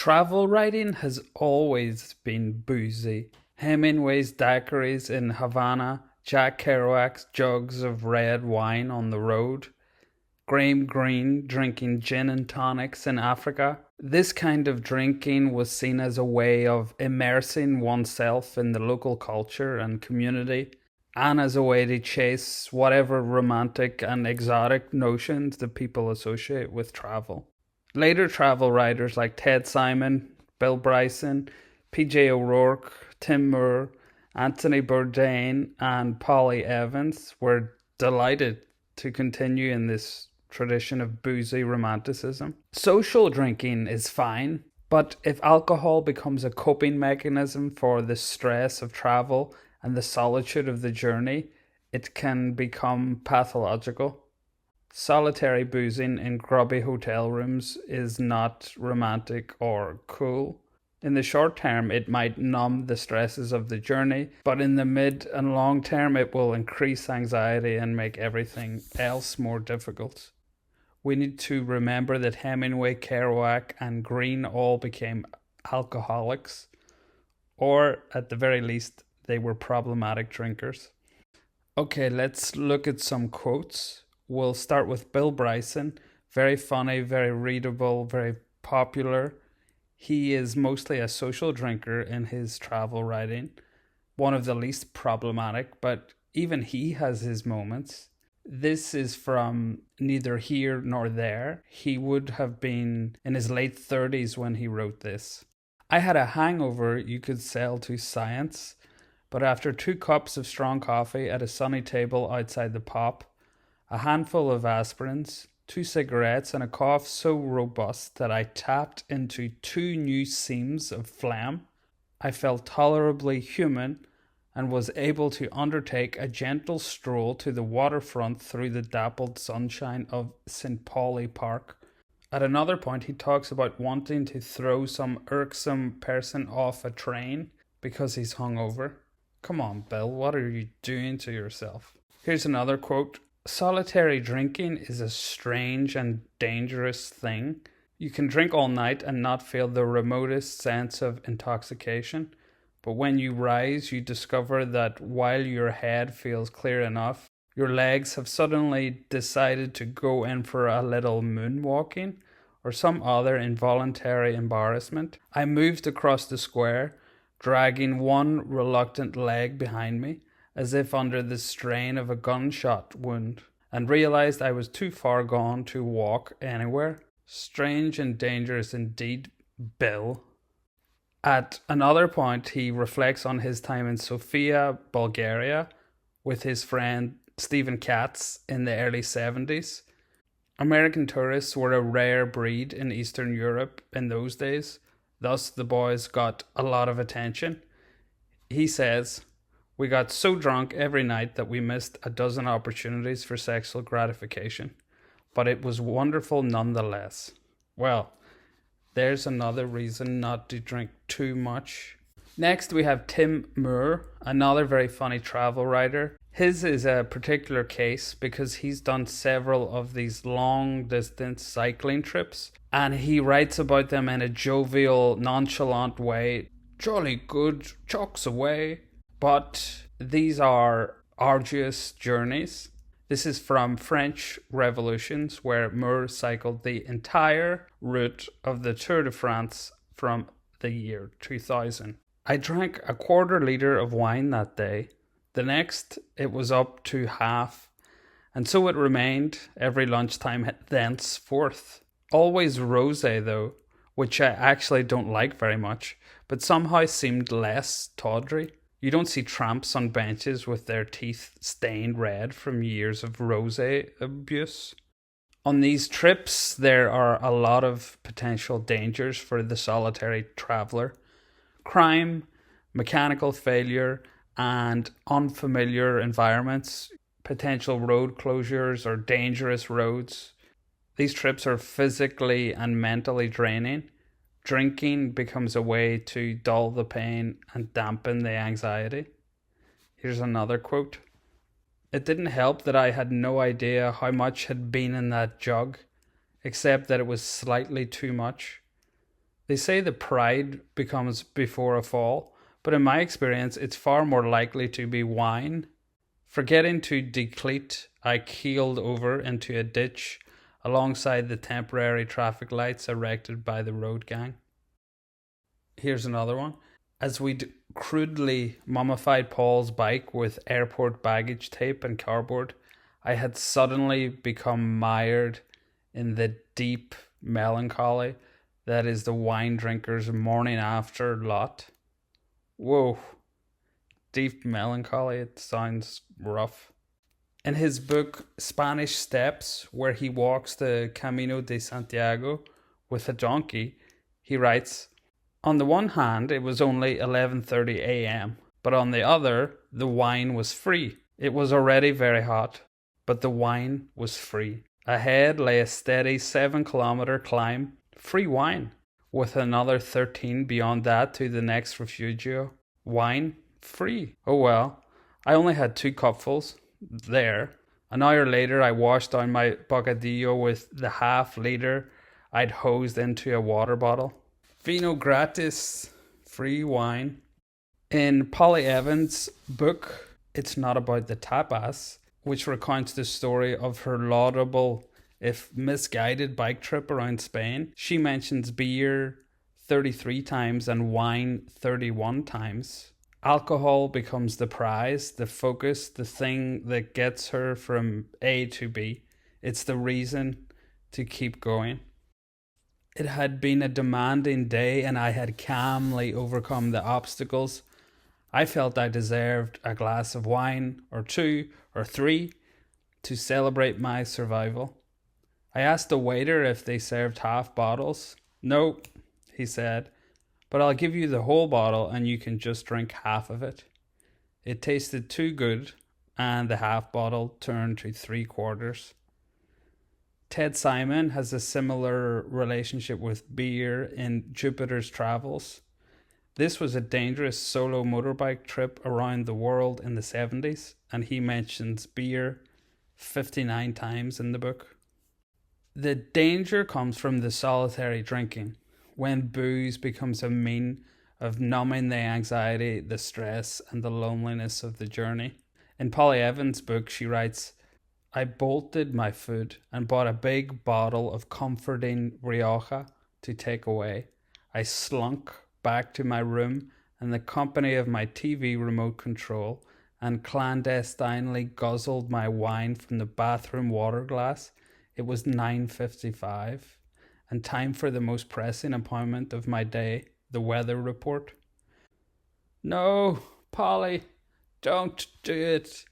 Travel writing has always been boozy. Hemingway's daiquiris in Havana, Jack Kerouac's jugs of red wine on the road, Graham Greene drinking gin and tonics in Africa. This kind of drinking was seen as a way of immersing oneself in the local culture and community, and as a way to chase whatever romantic and exotic notions that people associate with travel. Later travel writers like Ted Simon, Bill Bryson, PJ O'Rourke, Tim Moore, Anthony Bourdain, and Polly Evans were delighted to continue in this tradition of boozy romanticism. Social drinking is fine, but if alcohol becomes a coping mechanism for the stress of travel and the solitude of the journey, it can become pathological. Solitary boozing in grubby hotel rooms is not romantic or cool. In the short term, it might numb the stresses of the journey, but in the mid and long term, it will increase anxiety and make everything else more difficult. We need to remember that Hemingway, Kerouac, and Greene all became alcoholics, or at the very least, they were problematic drinkers. Okay, let's look at some quotes. We'll start with Bill Bryson. Very funny, very readable, very popular. He is mostly a social drinker in his travel writing, one of the least problematic, but even he has his moments. This is from Neither Here Nor There. He would have been in his late 30s when he wrote this. I had a hangover you could sell to science, but after 2 cups of strong coffee at a sunny table outside the pub, a handful of aspirins, 2 cigarettes, and a cough so robust that I tapped into 2 new seams of phlegm, I felt tolerably human and was able to undertake a gentle stroll to the waterfront through the dappled sunshine of St. Pauli Park. At another point, he talks about wanting to throw some irksome person off a train because he's hungover. Come on, Bill, what are you doing to yourself? Here's another quote. Solitary drinking is a strange and dangerous thing. You can drink all night and not feel the remotest sense of intoxication. But when you rise, you discover that while your head feels clear enough, your legs have suddenly decided to go in for a little moonwalking or some other involuntary embarrassment. I moved across the square, dragging one reluctant leg behind me, as if under the strain of a gunshot wound, and realized I was too far gone to walk anywhere. Strange and dangerous indeed, Bill. At another point, he reflects on his time in Sofia, Bulgaria, with his friend Stephen Katz in the early 70s. American tourists were a rare breed in Eastern Europe in those days, thus the boys got a lot of attention. He says, "We got so drunk every night that we missed a dozen opportunities for sexual gratification, but it was wonderful nonetheless." Well, there's another reason not to drink too much. Next, we have Tim Moore, another very funny travel writer. His is a particular case because he's done several of these long distance cycling trips, and he writes about them in a jovial, nonchalant way. Jolly good, chalks away. But these are arduous journeys. This is from French Revolutions, where Moore cycled the entire route of the Tour de France from the year 2000. I drank a quarter litre of wine that day. The next, it was up to half, and so it remained every lunchtime thenceforth. Always rosé though, which I actually don't like very much, but somehow seemed less tawdry. You don't see tramps on benches with their teeth stained red from years of rosé abuse. On these trips, there are a lot of potential dangers for the solitary traveller. Crime, mechanical failure, and unfamiliar environments, potential road closures or dangerous roads. These trips are physically and mentally draining. Drinking becomes a way to dull the pain and dampen the anxiety. Here's another quote. It didn't help that I had no idea how much had been in that jug, except that it was slightly too much. They say the pride becomes before a fall, but in my experience, it's far more likely to be wine. Forgetting to decleat, I keeled over into a ditch alongside the temporary traffic lights erected by the road gang. Here's another one. As we crudely mummified Paul's bike with airport baggage tape and cardboard, I had suddenly become mired in the deep melancholy that is the wine drinker's morning after lot. Whoa, deep melancholy, it sounds rough. In his book Spanish Steps, where he walks the Camino de Santiago with a donkey, he writes, on the one hand, it was only 11:30 a.m., but on the other, the wine was free. It was already very hot, but the wine was free. Ahead lay a steady 7-kilometer climb, free wine, with another 13 beyond that to the next refugio. Wine, free. Oh well, I only had 2 cupfuls. There. An hour later, I washed down my bocadillo with the half-liter I'd hosed into a water bottle. Vino gratis, free wine. In Polly Evans' book, It's Not About the Tapas, which recounts the story of her laudable, if misguided, bike trip around Spain, she mentions beer 33 times and wine 31 times. Alcohol becomes the prize, the focus, the thing that gets her from A to B. It's the reason to keep going. It had been a demanding day and I had calmly overcome the obstacles. I felt I deserved a glass of wine, or 2, or 3, to celebrate my survival. I asked the waiter if they served half bottles. No, he said, but I'll give you the whole bottle and you can just drink half of it. It tasted too good and the half bottle turned to 3/4. Ted Simon has a similar relationship with beer in Jupiter's Travels. This was a dangerous solo motorbike trip around the world in the 70s, and he mentions beer 59 times in the book. The danger comes from the solitary drinking, when booze becomes a mean of numbing the anxiety, the stress, and the loneliness of the journey. In Polly Evans' book, she writes, I bolted my food and bought a big bottle of comforting Rioja to take away. I slunk back to my room in the company of my TV remote control and clandestinely guzzled my wine from the bathroom water glass. It was 9:55 and time for the most pressing appointment of my day, the weather report. No, Polly, don't do it.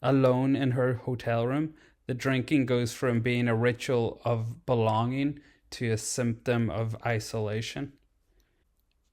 Alone in her hotel room, the drinking goes from being a ritual of belonging to a symptom of isolation.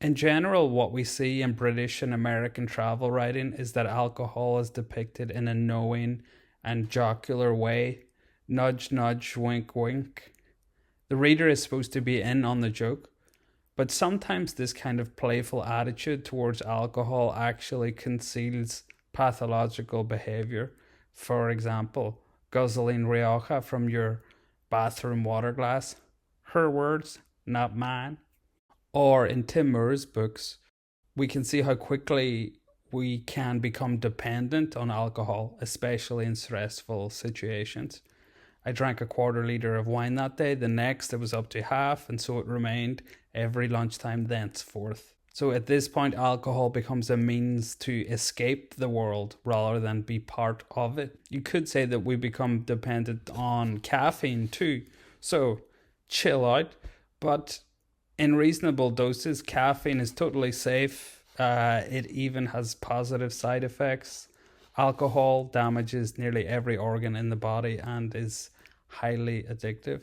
In general, what we see in British and American travel writing is that alcohol is depicted in a knowing and jocular way. Nudge, nudge, wink, wink. The reader is supposed to be in on the joke, but sometimes this kind of playful attitude towards alcohol actually conceals pathological behavior. For example, guzzling Rioja from your bathroom water glass. Her words, not mine. Or in Tim Moore's books, we can see how quickly we can become dependent on alcohol, especially in stressful situations. I drank a 1/4 liter of wine that day. The next, it was up to half, and so it remained every lunchtime thenceforth. So at this point, alcohol becomes a means to escape the world rather than be part of it. You could say that we become dependent on caffeine too. So chill out, but in reasonable doses. Caffeine is totally safe. It even has positive side effects. Alcohol damages nearly every organ in the body and is highly addictive.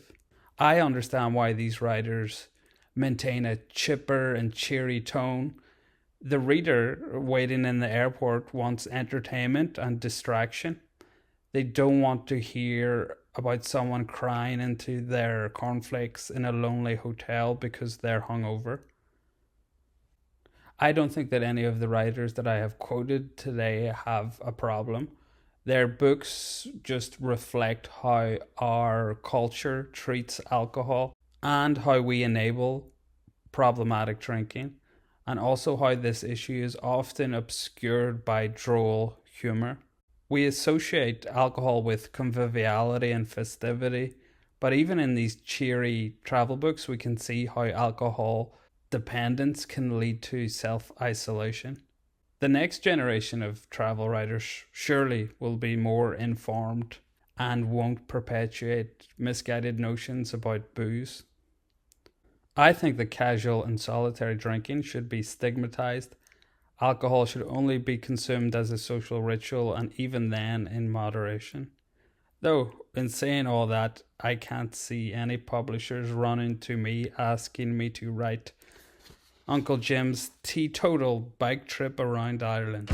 I understand why these writers maintain a chipper and cheery tone. The reader waiting in the airport wants entertainment and distraction. They don't want to hear about someone crying into their cornflakes in a lonely hotel because they're hungover. I don't think that any of the writers that I have quoted today have a problem. Their books just reflect how our culture treats alcohol and how we enable problematic drinking, and also how this issue is often obscured by droll humour. We associate alcohol with conviviality and festivity, but even in these cheery travel books, we can see how alcohol dependence can lead to self isolation. The next generation of travel writers surely will be more informed and won't perpetuate misguided notions about booze. I think that casual and solitary drinking should be stigmatized. Alcohol should only be consumed as a social ritual, and even then in moderation. Though, in saying all that, I can't see any publishers running to me asking me to write Uncle Jim's teetotal bike trip around Ireland.